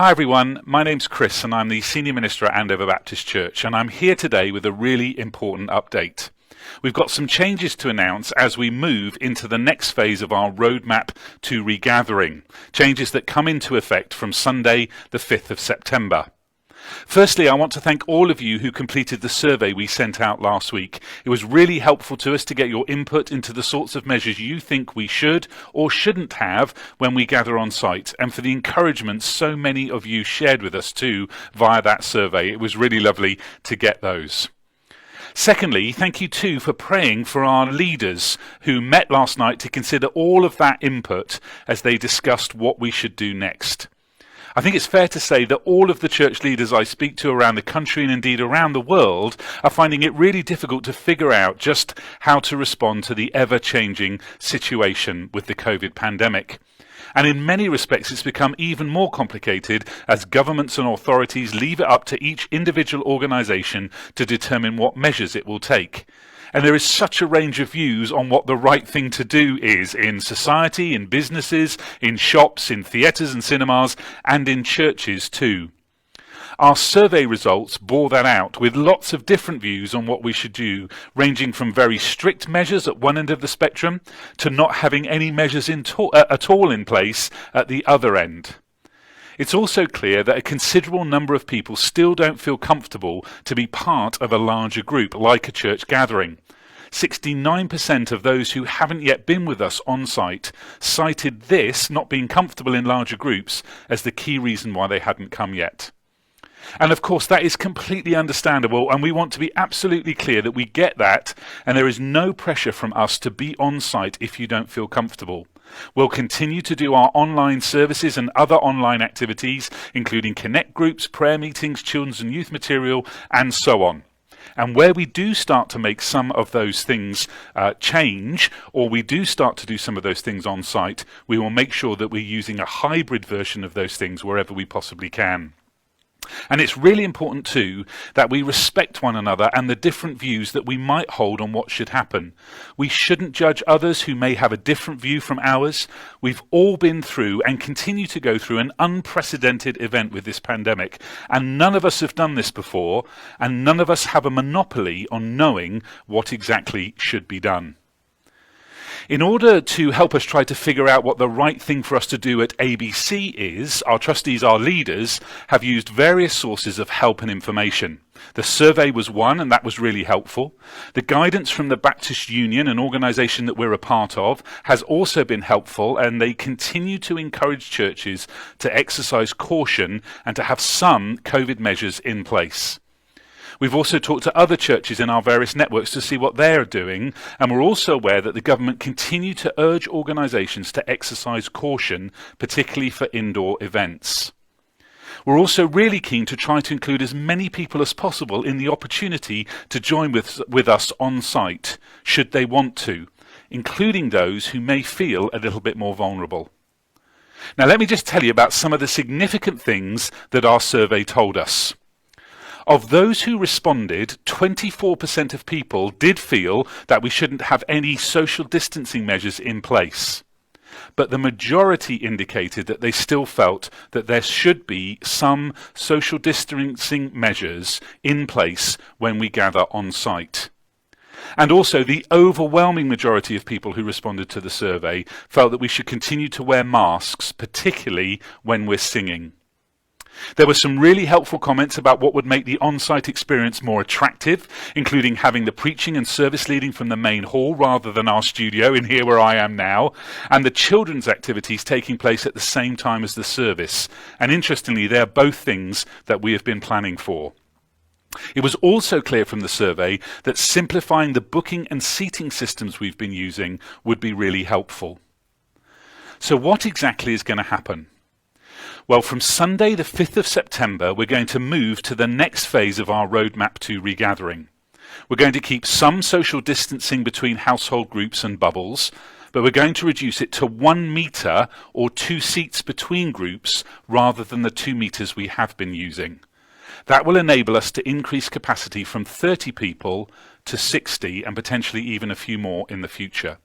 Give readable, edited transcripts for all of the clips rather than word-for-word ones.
Hi everyone, my name's Chris and I'm the Senior Minister at Andover Baptist Church, and I'm here today with a really important update. We've got some changes to announce as we move into the next phase of our roadmap to regathering, changes that come into effect from Sunday the 5th of September. Firstly, I want to thank all of you who completed the survey we sent out last week. It was really helpful to us to get your input into the sorts of measures you think we should or shouldn't have when we gather on site, and for the encouragement so many of you shared with us too via that survey. It was really lovely to get those. Secondly, thank you too for praying for our leaders who met last night to consider all of that input as they discussed what we should do next. I think it's fair to say that all of the church leaders I speak to around the country and indeed around the world are finding it really difficult to figure out just how to respond to the ever-changing situation with the COVID pandemic. And in many respects it's become even more complicated as governments and authorities leave it up to each individual organisation to determine what measures it will take. And there is such a range of views on what the right thing to do is in society, in businesses, in shops, in theatres and cinemas, and in churches too. Our survey results bore that out with lots of different views on what we should do, ranging from very strict measures at one end of the spectrum to not having any measures at all in place at the other end. It's also clear that a considerable number of people still don't feel comfortable to be part of a larger group, like a church gathering. 69% of those who haven't yet been with us on site cited this, not being comfortable in larger groups, as the key reason why they hadn't come yet. And of course that is completely understandable, and we want to be absolutely clear that we get that, and there is no pressure from us to be on site if you don't feel comfortable. We'll continue to do our online services and other online activities, including connect groups, prayer meetings, children's and youth material, and so on. And where we do start to make some of those things change, or we do start to do some of those things on site, we will make sure that we're using a hybrid version of those things wherever we possibly can. And it's really important too that we respect one another and the different views that we might hold on what should happen. We shouldn't judge others who may have a different view from ours. We've all been through and continue to go through an unprecedented event with this pandemic, and none of us have done this before, and none of us have a monopoly on knowing what exactly should be done. In order to help us try to figure out what the right thing for us to do at ABC is, our trustees, our leaders, have used various sources of help and information. The survey was one, and that was really helpful. The guidance from the Baptist Union, an organisation that we're a part of, has also been helpful, and they continue to encourage churches to exercise caution and to have some COVID measures in place. We've also talked to other churches in our various networks to see what they're doing, and we're also aware that the government continue to urge organisations to exercise caution, particularly for indoor events. We're also really keen to try to include as many people as possible in the opportunity to join with us on site, should they want to, including those who may feel a little bit more vulnerable. Now let me just tell you about some of the significant things that our survey told us. Of those who responded, 24% of people did feel that we shouldn't have any social distancing measures in place. But the majority indicated that they still felt that there should be some social distancing measures in place when we gather on site. And also the overwhelming majority of people who responded to the survey felt that we should continue to wear masks, particularly when we're singing. There were some really helpful comments about what would make the on-site experience more attractive, including having the preaching and service leading from the main hall rather than our studio in here where I am now, and the children's activities taking place at the same time as the service. And interestingly, they're both things that we have been planning for. It was also clear from the survey that simplifying the booking and seating systems we've been using would be really helpful. So what exactly is going to happen? Well, from Sunday the 5th of September, we're going to move to the next phase of our roadmap to regathering. We're going to keep some social distancing between household groups and bubbles, but we're going to reduce it to 1 metre or 2 seats between groups rather than the 2 metres we have been using. That will enable us to increase capacity from 30 people to 60 and potentially even a few more in the future.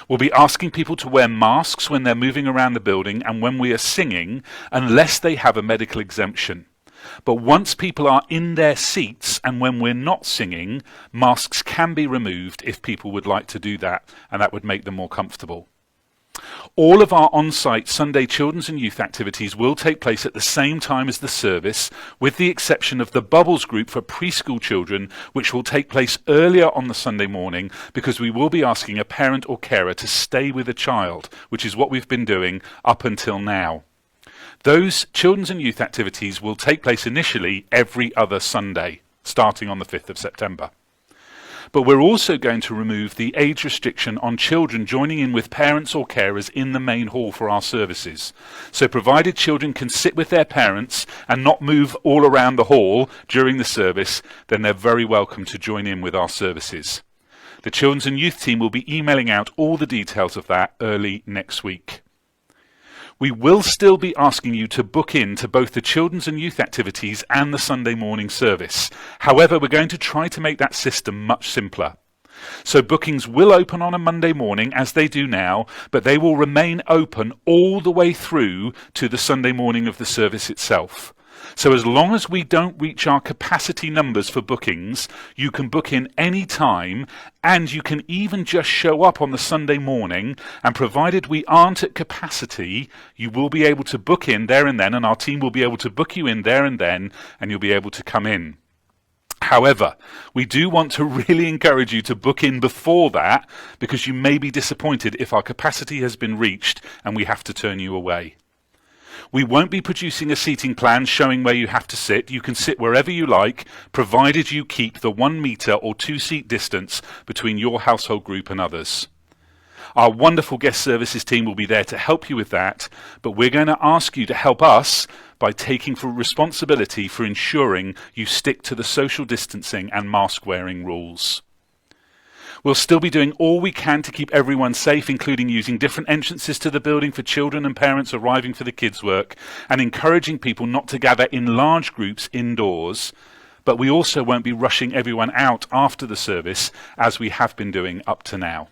We'll be asking people to wear masks when they're moving around the building and when we are singing, unless they have a medical exemption. But once people are in their seats and when we're not singing, masks can be removed if people would like to do that, and that would make them more comfortable. All of our on-site Sunday children's and youth activities will take place at the same time as the service, with the exception of the Bubbles group for preschool children, which will take place earlier on the Sunday morning because we will be asking a parent or carer to stay with a child, which is what we've been doing up until now. Those children's and youth activities will take place initially every other Sunday, starting on the 5th of September. But we're also going to remove the age restriction on children joining in with parents or carers in the main hall for our services. So provided children can sit with their parents and not move all around the hall during the service, then they're very welcome to join in with our services. The children's and youth team will be emailing out all the details of that early next week. We will still be asking you to book in to both the children's and youth activities and the Sunday morning service. However, we're going to try to make that system much simpler. So bookings will open on a Monday morning as they do now, but they will remain open all the way through to the Sunday morning of the service itself. So as long as we don't reach our capacity numbers for bookings, you can book in any time, and you can even just show up on the Sunday morning, and provided we aren't at capacity, you will be able to book in there and then, and our team will be able to book you in there and then, and you'll be able to come in. However, we do want to really encourage you to book in before that, because you may be disappointed if our capacity has been reached and we have to turn you away. We won't be producing a seating plan showing where you have to sit. You can sit wherever you like, provided you keep the 1 metre or 2 seat distance between your household group and others. Our wonderful guest services team will be there to help you with that, but we're going to ask you to help us by taking full responsibility for ensuring you stick to the social distancing and mask wearing rules. We'll still be doing all we can to keep everyone safe, including using different entrances to the building for children and parents arriving for the kids' work, and encouraging people not to gather in large groups indoors. But we also won't be rushing everyone out after the service, as we have been doing up to now.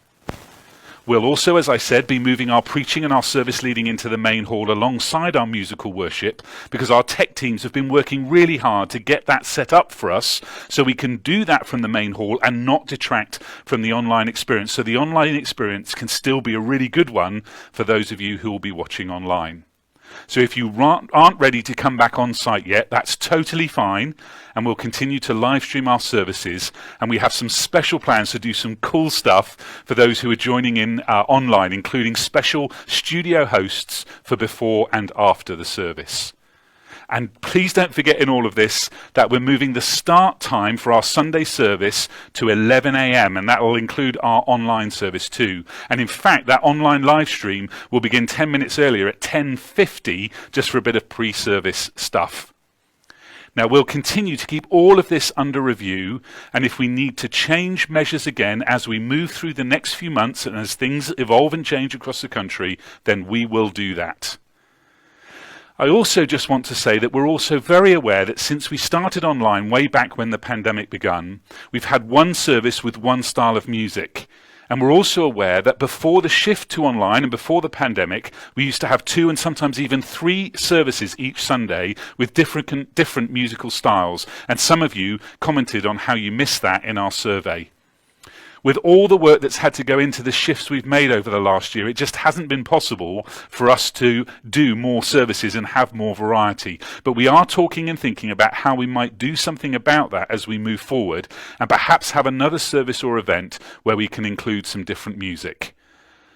We'll also, as I said, be moving our preaching and our service leading into the main hall alongside our musical worship, because our tech teams have been working really hard to get that set up for us so we can do that from the main hall and not detract from the online experience. So the online experience can still be a really good one for those of you who will be watching online. So if you aren't ready to come back on site yet, that's totally fine, and we'll continue to live stream our services, and we have some special plans to do some cool stuff for those who are joining in online, including special studio hosts for before and after the service. And please don't forget in all of this that we're moving the start time for our Sunday service to 11 a.m. and that will include our online service too. And in fact, that online live stream will begin 10 minutes earlier at 10:50 just for a bit of pre-service stuff. Now, we'll continue to keep all of this under review, and if we need to change measures again as we move through the next few months and as things evolve and change across the country, then we will do that. I also just want to say that we're also very aware that since we started online way back when the pandemic began, we've had one service with one style of music. And we're also aware that before the shift to online and before the pandemic, we used to have 2 and sometimes even 3 services each Sunday with different musical styles. And some of you commented on how you missed that in our survey. With all the work that's had to go into the shifts we've made over the last year, it just hasn't been possible for us to do more services and have more variety. But we are talking and thinking about how we might do something about that as we move forward, and perhaps have another service or event where we can include some different music.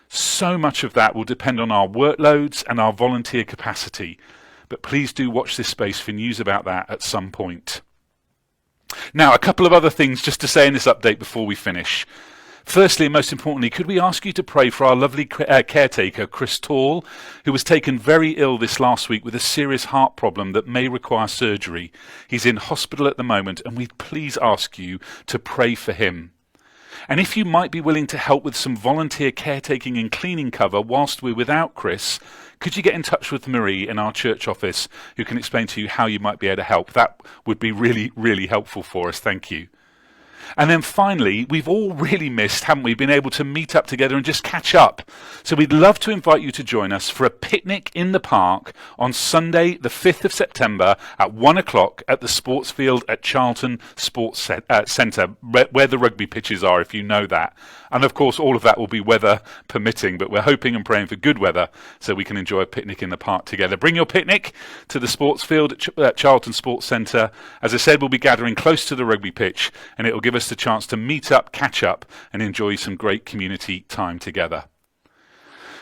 So much of that will depend on our workloads and our volunteer capacity. But please do watch this space for news about that at some point. Now, a couple of other things just to say in this update before we finish. Firstly, and most importantly, could we ask you to pray for our lovely caretaker, Chris Tall, who was taken very ill this last week with a serious heart problem that may require surgery. He's in hospital at the moment, and we'd please ask you to pray for him. And if you might be willing to help with some volunteer caretaking and cleaning cover whilst we're without Chris, could you get in touch with Marie in our church office, who can explain to you how you might be able to help? That would be really, really helpful for us. Thank you. And then finally, we've all really missed, haven't we, been able to meet up together and just catch up. So we'd love to invite you to join us for a picnic in the park on Sunday, the 5th of September at 1 o'clock at the sports field at Charlton Sports Centre, where the rugby pitches are, if you know that. And of course, all of that will be weather permitting, but we're hoping and praying for good weather so we can enjoy a picnic in the park together. Bring your picnic to the sports field at Charlton Sports Centre. As I said, we'll be gathering close to the rugby pitch, and it will give us the chance to meet up, catch up, and enjoy some great community time together.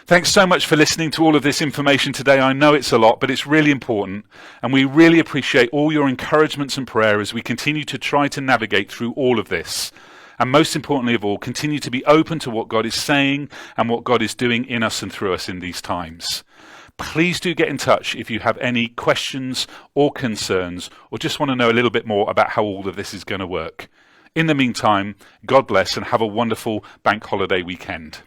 Thanks so much for listening to all of this information today. I know it's a lot, but it's really important, and we really appreciate all your encouragements and prayer as we continue to try to navigate through all of this. And most importantly of all, continue to be open to what God is saying and what God is doing in us and through us in these times. Please do get in touch if you have any questions or concerns, or just want to know a little bit more about how all of this is going to work. In the meantime, God bless and have a wonderful bank holiday weekend.